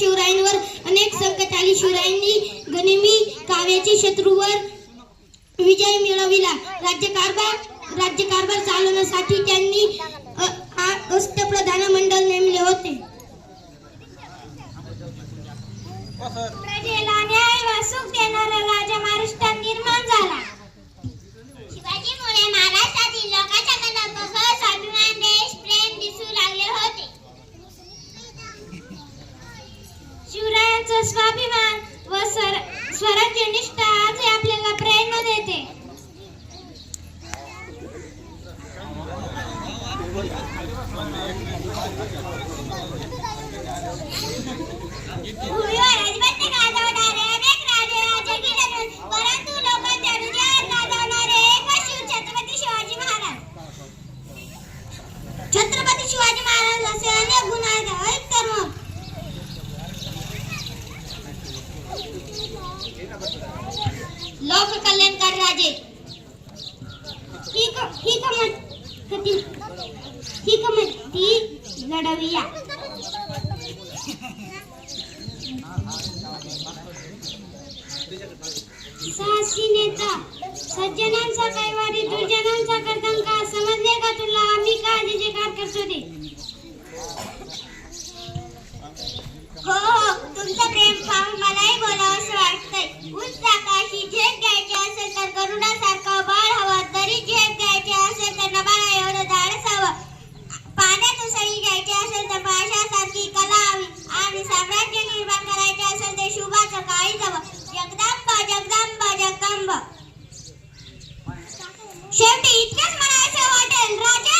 शिवरायांवर अनेक संकट आली. शिवरायांनी गनिमी काव्याच्या शत्रूवर विजय मिळविला. राज्यकारभार चालवण्यासाठी त्यांनी अष्टप्रधान मंडळ नेमले होते. प्रजेला न्याय व सुख देणारा राजा महाराष्ट्रात निर्माण झाला. शिवाजीमुळे महाराष्ट्रातील लोकांच्या मनात बघत स्वाभिमान, देश प्रेम दिसू लागले होते. शिवरायांचा स्वाभिमान व स्वराज्यनिष्ठा आज आपल्याला प्रेरणा देते. भूमीवर आधिपत्य गाजवणारे अनेक राजे गेले, परंतु लोकांच्या हृदयात गाजवणारे एकच शिव छत्रपती शिवाजी महाराज. छत्रपती शिवाजी महाराज असे अनेक गुण आहेत. तर मग लोक कल्याणकारी राजे ही कमती लढविया. साहसी नेता सज्जनांचा कैवारी दुर्जनांचा करदंका. समजले का तुला आम्ही काय जे कार करतो ते? हो हो, तुमचं प्रेम पाहून मलाही बोलावंसं वाटतंय. उंच आकाशी झेप घ्यायची असेल तर गरुडासारखं बळ हवं, तरी झेप घ्यायची असेल तर नभाळा एवढं धाडस हवं. पाण्यात उसळी घ्यायची असेल तर पाशासारखी कला हवी, आणि साम्राज्य निर्माण करायचे असेल तर शुभाचं काळीज हवं. जगदंबा जगदंबा जगदंबा. शेवटी इतकंच म्हणायचं वाटेल, राजा